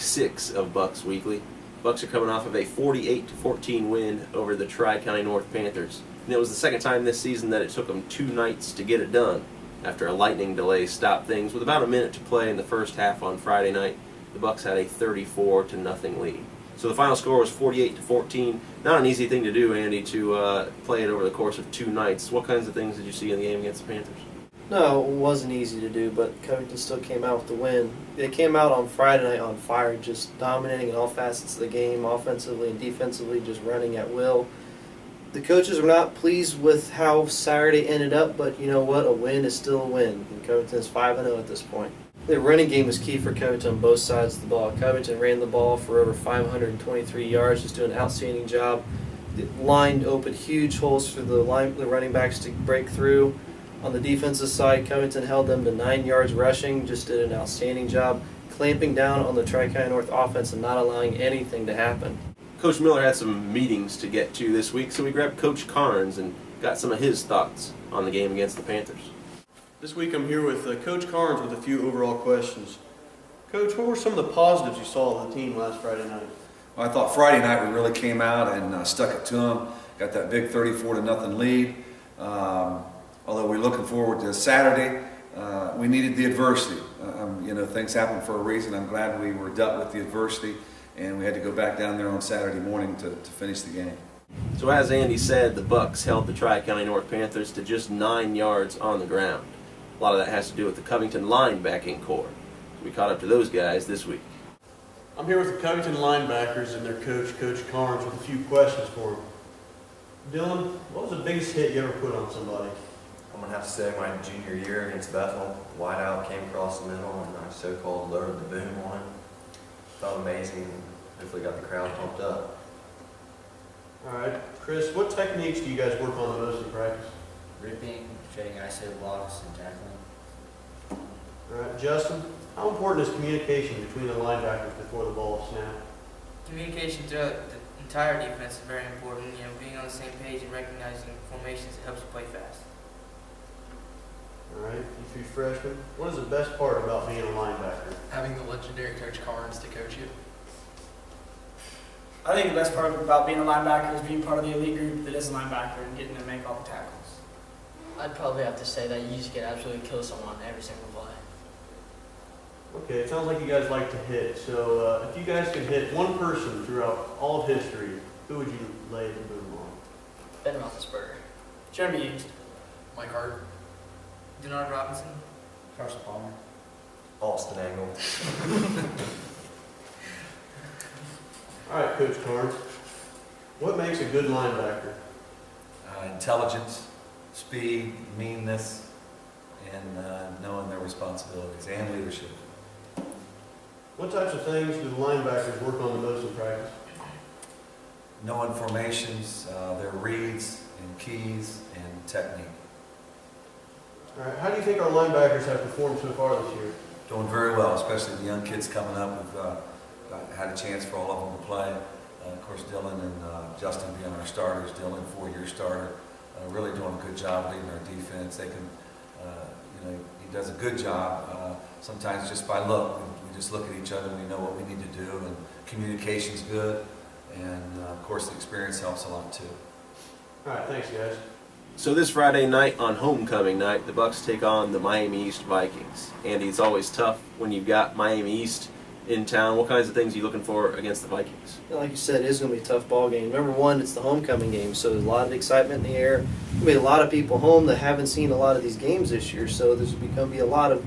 6 of Bucks Weekly. Bucks are coming off of a 48-14 win over the Tri-County North Panthers. And it was the second time this season that it took them 2 nights to get it done. After a lightning delay stopped things with about a minute to play in the first half on Friday night, the Bucks had a 34-0 lead. So the final score was 48-14. Not an easy thing to do, Andy, to play it over the course of 2 nights. What kinds of things did you see in the game against the Panthers? No, it wasn't easy to do, but Covington still came out with the win. They came out on Friday night on fire, just dominating in all facets of the game, offensively and defensively, just running at will. The coaches were not pleased with how Saturday ended up, but you know what? A win is still a win, and Covington is 5-0 at this point. The running game was key for Covington on both sides of the ball. Covington ran the ball for over 523 yards, just doing an outstanding job. The line opened huge holes for the running backs to break through. On the defensive side, Covington held them to 9 yards rushing, just did an outstanding job clamping down on the Tri-County North offense and not allowing anything to happen. Coach Miller had some meetings to get to this week, so we grabbed Coach Carnes and got some of his thoughts on the game against the Panthers. This week I'm here with Coach Carnes with a few overall questions. Coach, what were some of the positives you saw of the team last Friday night? Well, I thought Friday night we really came out and stuck it to them. Got that big 34-0 lead. Although we're looking forward to Saturday, we needed the adversity. Things happen for a reason. I'm glad we were dealt with the adversity, and we had to go back down there on Saturday morning to finish the game. So as Andy said, the Bucks held the Tri-County North Panthers to just 9 yards on the ground. A lot of that has to do with the Covington linebacking core. So we caught up to those guys this week. I'm here with the Covington linebackers and their coach, Coach Carnes, with a few questions for them. Dylan, what was the biggest hit you ever put on somebody? I'm going to have to say my junior year against Bethel, wide out, came across the middle, and I so-called loaded the boom on him. Felt amazing, and hopefully got the crowd pumped up. All right. Chris, what techniques do you guys work on the most in practice? Ripping, trading ISO blocks, and tackling. All right. Justin, how important is communication between the linebackers before the ball is snapped? Communication throughout the entire defense is very important. Being on the same page and recognizing formations helps you play fast. All right. You three freshmen, what is the best part about being a linebacker? Having the legendary Coach Carnes to coach you. I think the best part about being a linebacker is being part of the elite group that is a linebacker and getting to make all the tackles. I'd probably have to say that you just get absolutely kill someone every single play. Okay, it sounds like you guys like to hit. So if you guys could hit one person throughout all of history, who would you lay the boom on? Ben Roethlisberger. Jeremy Hughes. Mike Hart. Denard Robinson. Carson Palmer. Austin Angle. All right, Coach Carnes. What makes a good linebacker? Intelligence, speed, meanness, and knowing their responsibilities and leadership. What types of things do the linebackers work on the most in practice? Knowing formations, their reads and keys and technique. All right, how do you think our linebackers have performed so far this year? Doing very well, especially the young kids coming up. We've had a chance for all of them to play. Of course, Dylan and Justin being our starters. Dylan, 4-year starter, really doing a good job leading our defense. They can, he does a good job. Sometimes just by look, we just look at each other and we know what we need to do. And communication's good, and of course, the experience helps a lot too. All right, thanks, guys. So this Friday night on homecoming night, the Bucks take on the Miami East Vikings. Andy, it's always tough when you've got Miami East in town. What kinds of things are you looking for against the Vikings? Like you said, it is going to be a tough ball game. Number one, it's the homecoming game, so there's a lot of excitement in the air. There's going to be a lot of people home that haven't seen a lot of these games this year, so there's going to be a lot of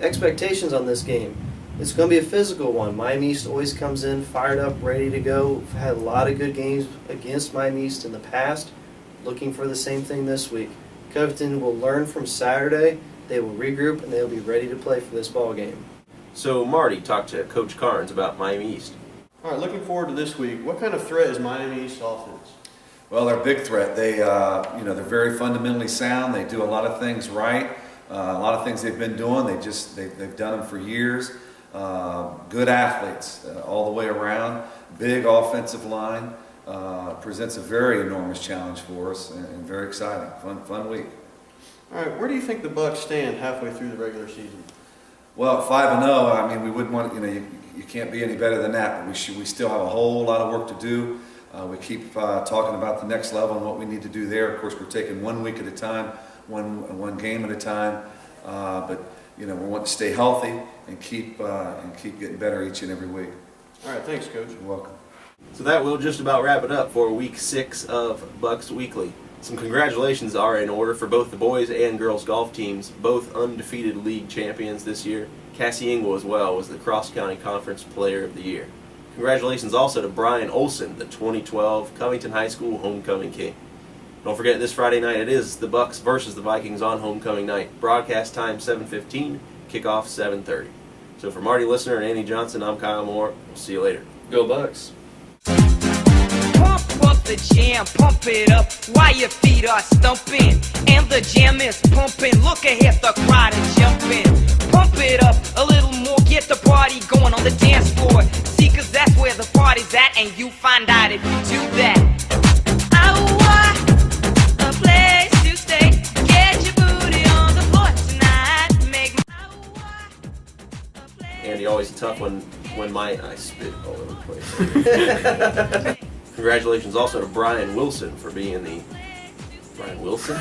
expectations on this game. It's going to be a physical one. Miami East always comes in fired up, ready to go. We've had a lot of good games against Miami East in the past. Looking for the same thing this week. Covington will learn from Saturday. They will regroup, and they'll be ready to play for this ball game. So Marty talked to Coach Carnes about Miami East. All right, looking forward to this week. What kind of threat is Miami East offense? Well, they're a big threat. They're very fundamentally sound. They do a lot of things right. A lot of things they've been doing. They've done them for years. Good athletes all the way around. Big offensive line. Presents a very enormous challenge for us and very exciting. Fun week. All right, where do you think the Bucks stand halfway through the regular season? Well, at 5-0, I mean, we wouldn't want, you can't be any better than that. But we still have a whole lot of work to do. We keep talking about the next level and what we need to do there. Of course, we're taking 1 week at a time, one game at a time. But we want to stay healthy and keep getting better each and every week. All right, thanks, Coach. You're welcome. So that will just about wrap it up for week 6 of Bucks Weekly. Some congratulations are in order for both the boys and girls golf teams, both undefeated league champions this year. Cassie Engel as well was the Cross County Conference Player of the Year. Congratulations also to Brian Olson, the 2012 Covington High School Homecoming King. Don't forget, this Friday night it is the Bucks versus the Vikings on homecoming night. Broadcast time 7:15, kickoff 7:30. So for Marty Listener and Andy Johnson, I'm Kyle Moore. We'll see you later. Go Bucks. Pump up the jam, pump it up while your feet are stumping. And the jam is pumping, look ahead, the crowd is jumping. Pump it up a little more, get the party going on the dance floor. See, cause that's where the party's at, and you find out if you do that. I want a place to stay. Get your booty on the floor tonight. Make Andy, always tough when I spit all over the place. Congratulations also to Brian Wilson for being the... Brian Wilson?